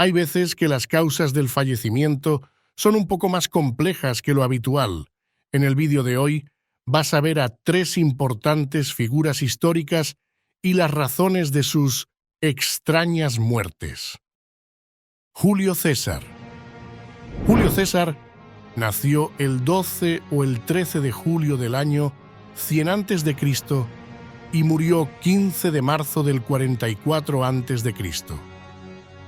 Hay veces que las causas del fallecimiento son un poco más complejas que lo habitual. En el vídeo de hoy vas a ver a 3 importantes figuras históricas y las razones de sus extrañas muertes. Julio César. Julio César nació el 12 o el 13 de julio del año 100 a.C. y murió 15 de marzo del 44 a.C.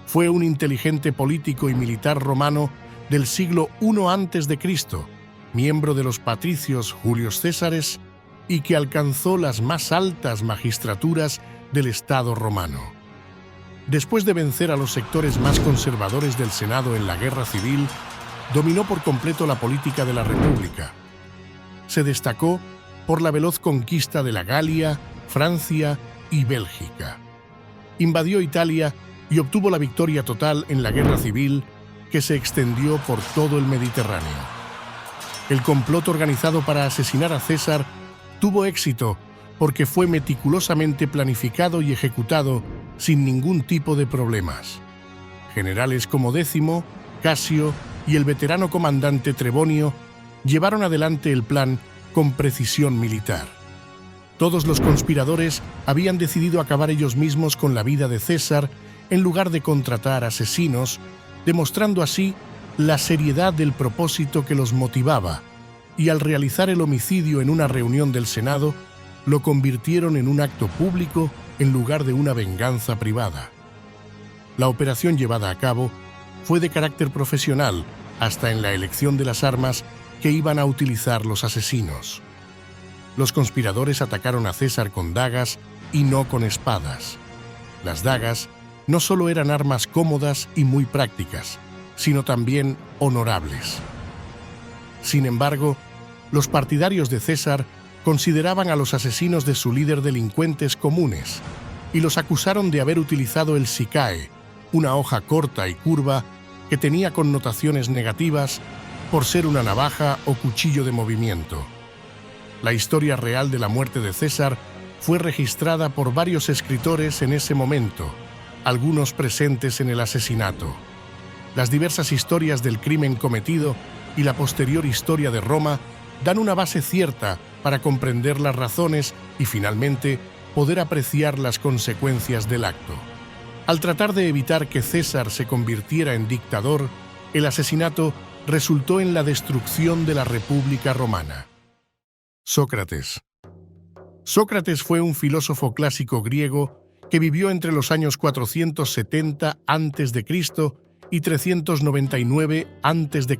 Fue un inteligente político y militar romano del siglo I a.C., miembro de los patricios Julios Césares y que alcanzó las más altas magistraturas del Estado romano. Después de vencer a los sectores más conservadores del Senado en la Guerra Civil, dominó por completo la política de la República. Se destacó por la veloz conquista de la Galia, Francia y Bélgica. Invadió Italia y obtuvo la victoria total en la Guerra Civil, que se extendió por todo el Mediterráneo. El complot organizado para asesinar a César tuvo éxito porque fue meticulosamente planificado y ejecutado sin ningún tipo de problemas. Generales como Décimo, Casio y el veterano comandante Trebonio llevaron adelante el plan con precisión militar. Todos los conspiradores habían decidido acabar ellos mismos con la vida de César en lugar de contratar asesinos, demostrando así la seriedad del propósito que los motivaba, y al realizar el homicidio en una reunión del Senado, lo convirtieron en un acto público en lugar de una venganza privada. La operación llevada a cabo fue de carácter profesional hasta en la elección de las armas que iban a utilizar los asesinos. Los conspiradores atacaron a César con dagas y no con espadas. Las dagas no solo eran armas cómodas y muy prácticas, sino también honorables. Sin embargo, los partidarios de César consideraban a los asesinos de su líder delincuentes comunes y los acusaron de haber utilizado el sicae, una hoja corta y curva que tenía connotaciones negativas por ser una navaja o cuchillo de movimiento. La historia real de la muerte de César fue registrada por varios escritores en ese momento, algunos presentes en el asesinato. Las diversas historias del crimen cometido y la posterior historia de Roma dan una base cierta para comprender las razones y, finalmente, poder apreciar las consecuencias del acto. Al tratar de evitar que César se convirtiera en dictador, el asesinato resultó en la destrucción de la República Romana. Sócrates. Sócrates fue un filósofo clásico griego que vivió entre los años 470 a.C. y 399 a.C.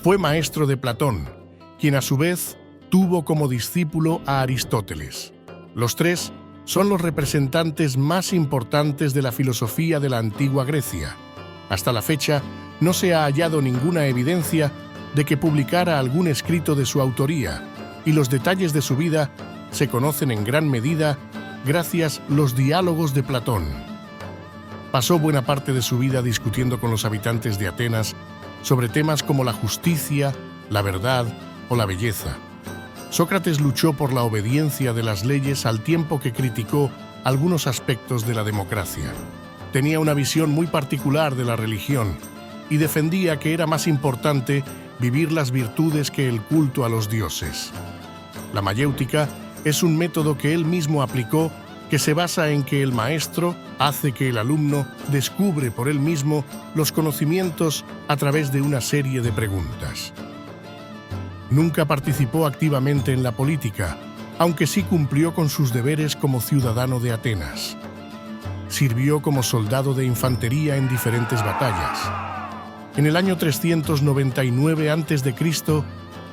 Fue maestro de Platón, quien a su vez tuvo como discípulo a Aristóteles. Los 3 son los representantes más importantes de la filosofía de la antigua Grecia. Hasta la fecha, no se ha hallado ninguna evidencia de que publicara algún escrito de su autoría, y los detalles de su vida se conocen en gran medida gracias a los diálogos de Platón. Pasó buena parte de su vida discutiendo con los habitantes de Atenas sobre temas como la justicia, la verdad o la belleza. Sócrates luchó por la obediencia de las leyes al tiempo que criticó algunos aspectos de la democracia. Tenía una visión muy particular de la religión y defendía que era más importante vivir las virtudes que el culto a los dioses. La mayéutica es un método que él mismo aplicó que se basa en que el maestro hace que el alumno descubre por él mismo los conocimientos a través de una serie de preguntas. Nunca participó activamente en la política, aunque sí cumplió con sus deberes como ciudadano de Atenas. Sirvió como soldado de infantería en diferentes batallas. En el año 399 a.C.,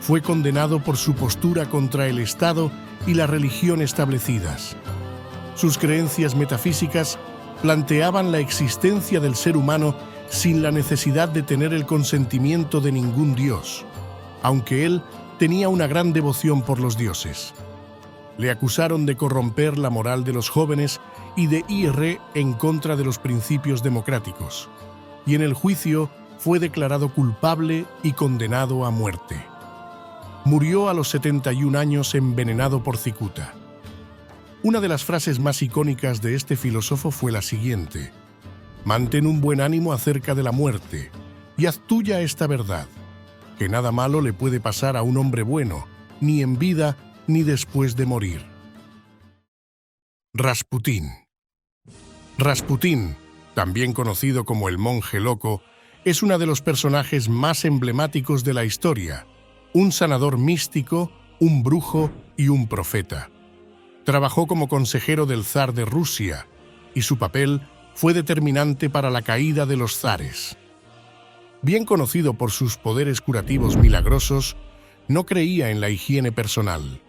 fue condenado por su postura contra el Estado y la religión establecidas. Sus creencias metafísicas planteaban la existencia del ser humano sin la necesidad de tener el consentimiento de ningún dios, aunque él tenía una gran devoción por los dioses. Le acusaron de corromper la moral de los jóvenes y de ir en contra de los principios democráticos, y en el juicio fue declarado culpable y condenado a muerte. Murió a los 71 años envenenado por cicuta. Una de las frases más icónicas de este filósofo fue la siguiente: Mantén un buen ánimo acerca de la muerte y haz tuya esta verdad, que nada malo le puede pasar a un hombre bueno, ni en vida ni después de morir. Rasputín. Rasputín, también conocido como el monje loco, es uno de los personajes más emblemáticos de la historia, un sanador místico, un brujo y un profeta. Trabajó como consejero del zar de Rusia y su papel fue determinante para la caída de los zares. Bien conocido por sus poderes curativos milagrosos, no creía en la higiene personal.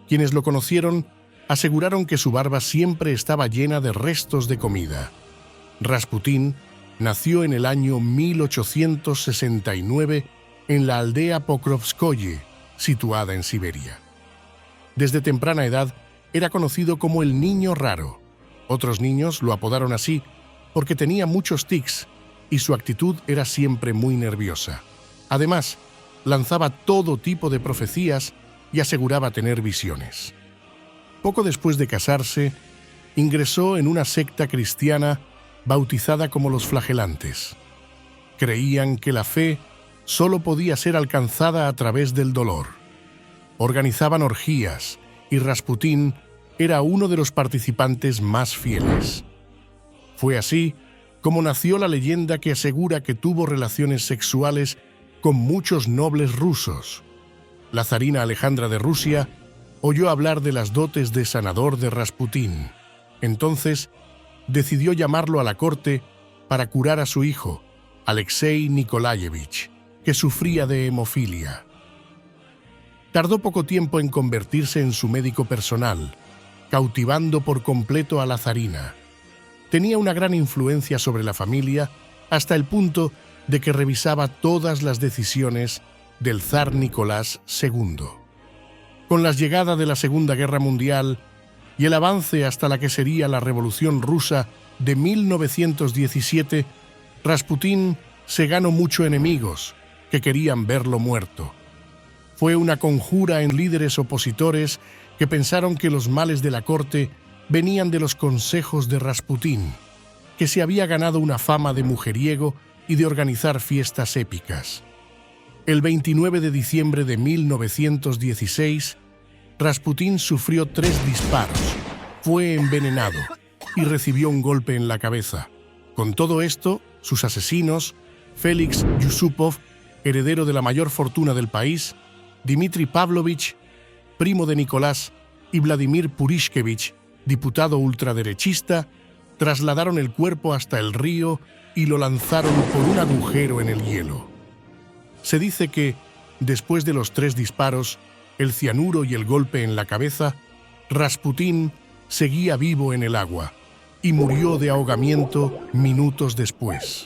Quienes lo conocieron aseguraron que su barba siempre estaba llena de restos de comida. Rasputín nació en el año 1869 en la aldea Pokrovskoye, situada en Siberia. Desde temprana edad era conocido como el niño raro. Otros niños lo apodaron así porque tenía muchos tics y su actitud era siempre muy nerviosa. Además, lanzaba todo tipo de profecías y aseguraba tener visiones. Poco después de casarse, ingresó en una secta cristiana bautizada como los Flagelantes. Creían que la fe solo podía ser alcanzada a través del dolor. Organizaban orgías y Rasputín era uno de los participantes más fieles. Fue así como nació la leyenda que asegura que tuvo relaciones sexuales con muchos nobles rusos. La zarina Alejandra de Rusia oyó hablar de las dotes de sanador de Rasputín. Entonces, decidió llamarlo a la corte para curar a su hijo, Alexei Nikolayevich, que sufría de hemofilia. Tardó poco tiempo en convertirse en su médico personal, cautivando por completo a la zarina. Tenía una gran influencia sobre la familia hasta el punto de que revisaba todas las decisiones del zar Nicolás II. Con la llegada de la Segunda Guerra Mundial y el avance hasta la que sería la Revolución Rusa de 1917, Rasputín se ganó muchos enemigos que querían verlo muerto. Fue una conjura en líderes opositores que pensaron que los males de la corte venían de los consejos de Rasputín, que se había ganado una fama de mujeriego y de organizar fiestas épicas. El 29 de diciembre de 1916, Rasputín sufrió 3 disparos, fue envenenado y recibió un golpe en la cabeza. Con todo esto, sus asesinos, Félix Yusupov, heredero de la mayor fortuna del país, Dmitri Pavlovich, primo de Nicolás, y Vladimir Purishkevich, diputado ultraderechista, trasladaron el cuerpo hasta el río y lo lanzaron por un agujero en el hielo. Se dice que, después de los 3 disparos, el cianuro y el golpe en la cabeza, Rasputín seguía vivo en el agua y murió de ahogamiento minutos después.